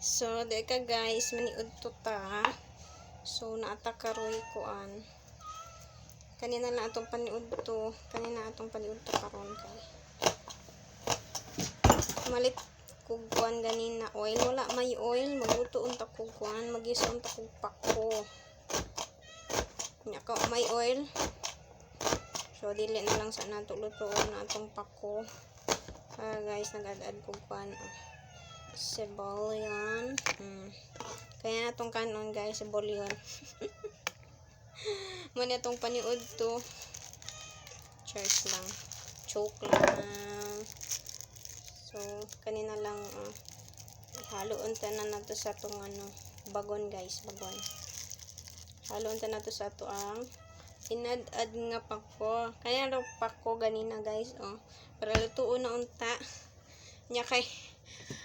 So, di ka guys, maniud to ta. So, naata karoy kuan. Kanina lang atong paniud to. Kanina atong paniud to karon kay. Malit kog kuan ganina oil. Wala may oil. Magluto unta kog kuan. Magisa unta kog pako. Nya ka may oil. So, dili na lang sa nato lutoon na atong pako. Guys, nag-add kog kuan. Sebolyon. Kaya natong kanon guys, sebolyon. Muna itong paniud to. Cheers lang. Choke lang. So, kanina lang ihalo unta na nato sa itong bagon guys, bagon. Halo unta nato sa ito ang inad-ad nga pako. Kaya raw pako ganina guys, para lutuon na unta. Nya kay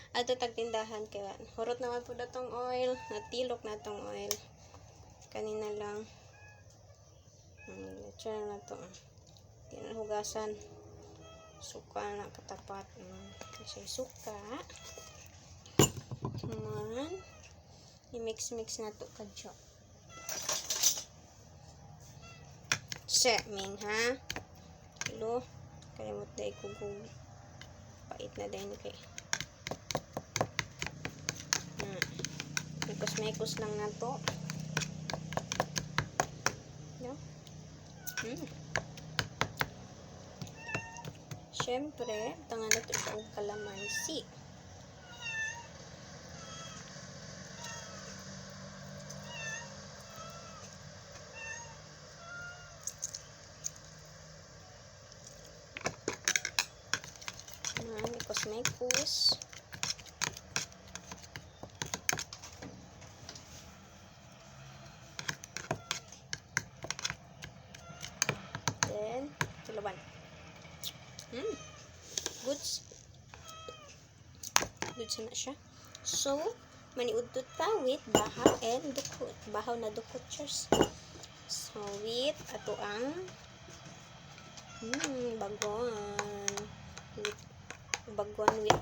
ato tagtindahan kaya hurot naman po datong oil, natilok na tong oil. Kanina lang try na to. Hugasan. Suka na katapat. Kasi suka. Man. I-mix na to kadyo. Ming ha. Hello. Kalimot dahil kugug. Pait na dahil kay. Mekos lang na to. No? Siyempre, tangan na ito ang kalamansi. Mekos. Then, tulaban. Goods na siya. So, maniudtot ta with bahaw and dukot. Bahaw na dukot, cheers. So, with ato ang bagon. Bagon with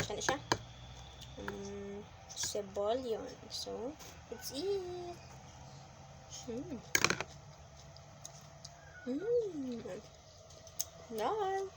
saan siya? Sebolyon. So, let's eat. Done.